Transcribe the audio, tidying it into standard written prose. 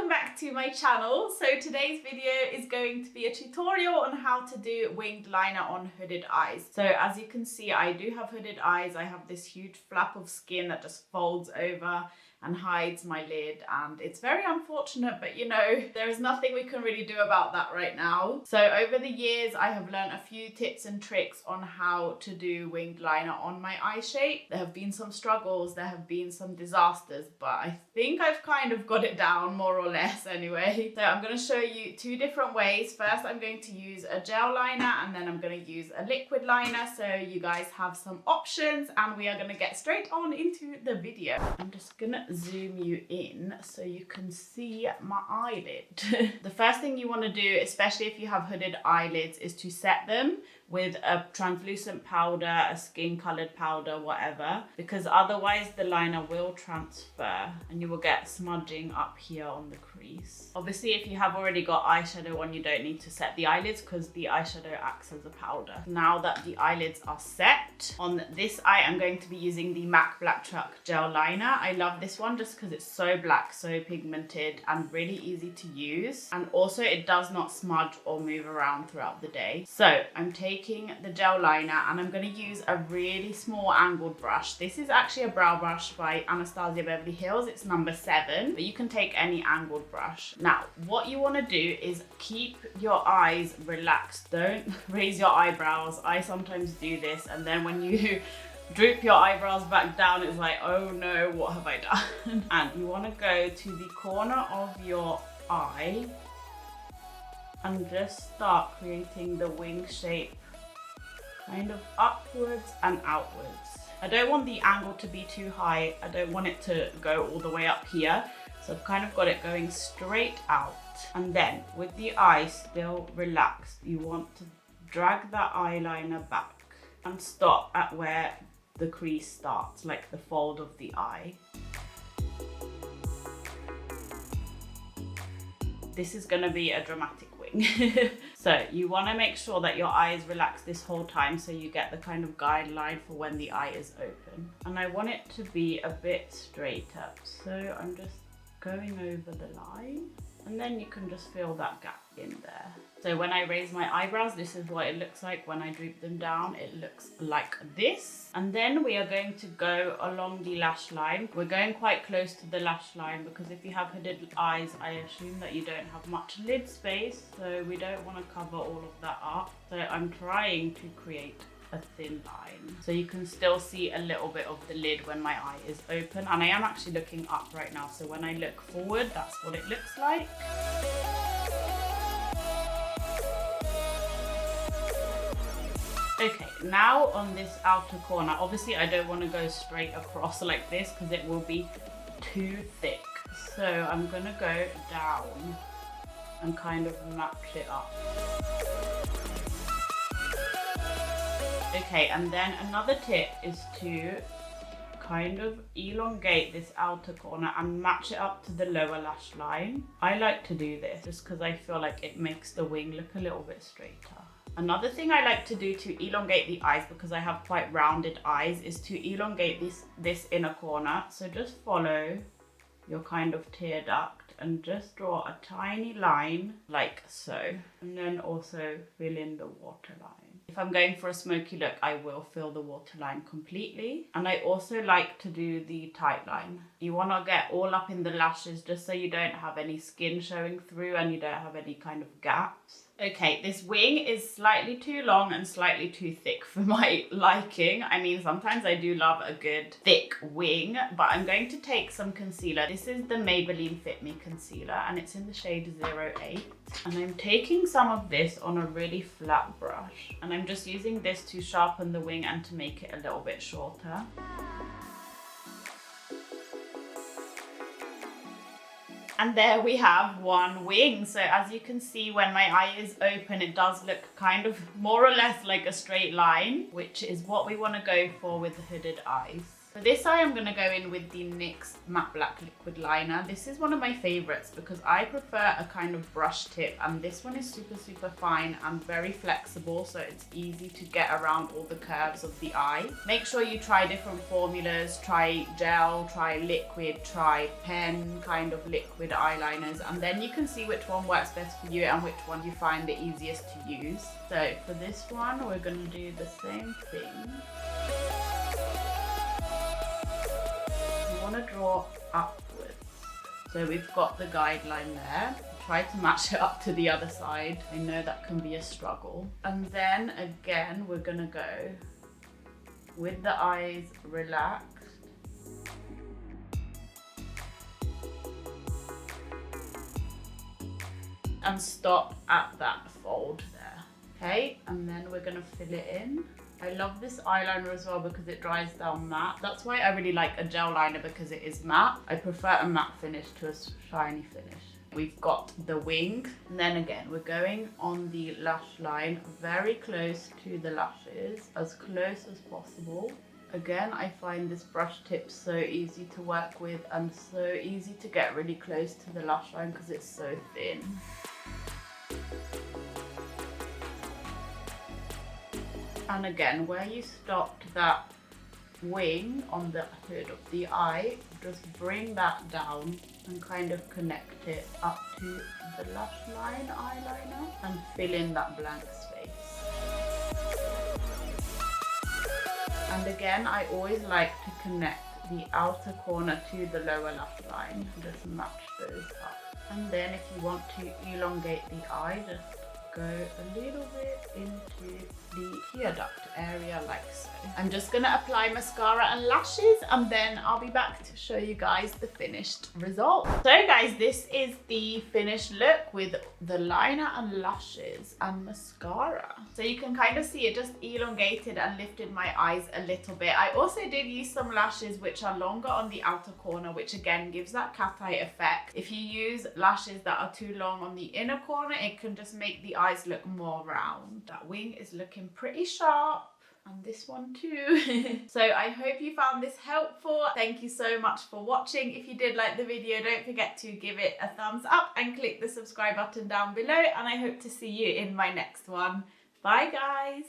welcome back to my channel. So today's video is going to be a tutorial on how to do winged liner on hooded eyes. So as you can see, I do have hooded eyes. I have this huge flap of skin that just folds over and hides my lid, and it's very unfortunate, but you know, there is nothing we can really do about that right now. So over the years, I have learned a few tips and tricks on how to do winged liner on my eye shape. There have been some struggles, there have been some disasters, but I think I've kind of got it down more or less anyway. So I'm going to show you two different ways. First, I'm going to use a gel liner, and then I'm going to use a liquid liner, so you guys have some options, and we are going to get straight on into the video. I'm just gonna zoom you in so you can see my eyelid. The first thing you want to do, especially if you have hooded eyelids, is to set them with a translucent powder, a skin colored powder, whatever, because otherwise the liner will transfer and you will get smudging up here on the crease. Obviously, if you have already got eyeshadow on, you don't need to set the eyelids because the eyeshadow acts as a powder. Now that the eyelids are set, on this eye I'm going to be using the MAC BlackTrack gel liner. I love this one just because it's so black, so pigmented, and really easy to use, and also it does not smudge or move around throughout the day. So I'm taking the gel liner and I'm going to use a really small angled brush. This is actually a brow brush by Anastasia Beverly Hills. It's number 7, but you can take any angled brush. Now, what you want to do is keep your eyes relaxed. Don't raise your eyebrows. I sometimes do this, and then when you droop your eyebrows back down, it's like, oh no, what have I done? And you want to go to the corner of your eye and just start creating the wing shape, kind of upwards and outwards. I don't want the angle to be too high. I don't want it to go all the way up here. So I've kind of got it going straight out. And then with the eye still relaxed, you want to drag that eyeliner back and stop at where the crease starts, like the fold of the eye. This is going to be a dramatic wing. So you want to make sure that your eye is relaxed this whole time, so you get the kind of guideline for when the eye is open. And I want it to be a bit straighter, so I'm just going over the line, and then you can just fill that gap in there. So when I raise my eyebrows, this is what it looks like. When I droop them down, it looks like this. And then we are going to go along the lash line. We're going quite close to the lash line because if you have hooded eyes, I assume that you don't have much lid space, so we don't want to cover all of that up. So I'm trying to create a thin line so you can still see a little bit of the lid when my eye is open, and I am actually looking up right now, so when I look forward, that's what it looks like. Okay, now on this outer corner, obviously I don't want to go straight across like this because it will be too thick, so I'm gonna go down and kind of match it up. Okay, and then another tip is to kind of elongate this outer corner and match it up to the lower lash line. I like to do this just because I feel like it makes the wing look a little bit straighter. Another thing I like to do to elongate the eyes, because I have quite rounded eyes, is to elongate this inner corner. So just follow your kind of tear duct and just draw a tiny line like so, and then also fill in the waterline. If I'm going for a smoky look, I will fill the waterline completely. And I also like to do the tight line. You want to get all up in the lashes just so you don't have any skin showing through and you don't have any kind of gaps. Okay, this wing is slightly too long and slightly too thick for my liking. I mean, sometimes I do love a good thick wing, but I'm going to take some concealer. This is the Maybelline Fit Me concealer, and it's in the shade 08. And I'm taking some of this on a really flat brush, and I'm just using this to sharpen the wing and to make it a little bit shorter. And there we have one wing. So as you can see, when my eye is open, it does look kind of more or less like a straight line, which is what we want to go for with the hooded eyes. For this eye, I'm going to go in with the NYX Matte Black Liquid Liner. This is one of my favorites because I prefer a kind of brush tip, and this one is super, super fine and very flexible, so it's easy to get around all the curves of the eye. Make sure you try different formulas, try gel, try liquid, try pen kind of liquid eyeliners, and then you can see which one works best for you and which one you find the easiest to use. So for this one, we're going to do the same thing. You want to draw upwards. So we've got the guideline there. Try to match it up to the other side. I know that can be a struggle. And then again, we're going to go with the eyes relaxed. And stop at that fold there. Okay, and then we're going to fill it in. I love this eyeliner as well because it dries down matte. That's why I really like a gel liner, because it is matte. I prefer a matte finish to a shiny finish. We've got the wing, and then again we're going on the lash line very close to the lashes, as close as possible. Again, I find this brush tip so easy to work with and so easy to get really close to the lash line because it's so thin. And again, where you stopped that wing on the hood of the eye, just bring that down and kind of connect it up to the lash line eyeliner and fill in that blank space. And again, I always like to connect the outer corner to the lower lash line, just match those up. And then if you want to elongate the eye, just go a little bit into the tear duct area like so. I'm just gonna apply mascara and lashes, and then I'll be back to show you guys the finished result. So guys, this is the finished look with the liner and lashes and mascara. So you can kind of see it just elongated and lifted my eyes a little bit. I also did use some lashes which are longer on the outer corner, which again gives that cat eye effect. If you use lashes that are too long on the inner corner, it can just make the eyes look more round. That wing is looking pretty sharp, and this one too. So I hope you found this helpful. Thank you so much for watching. If you did like the video, don't forget to give it a thumbs up and click the subscribe button down below, and I hope to see you in my next one. Bye guys.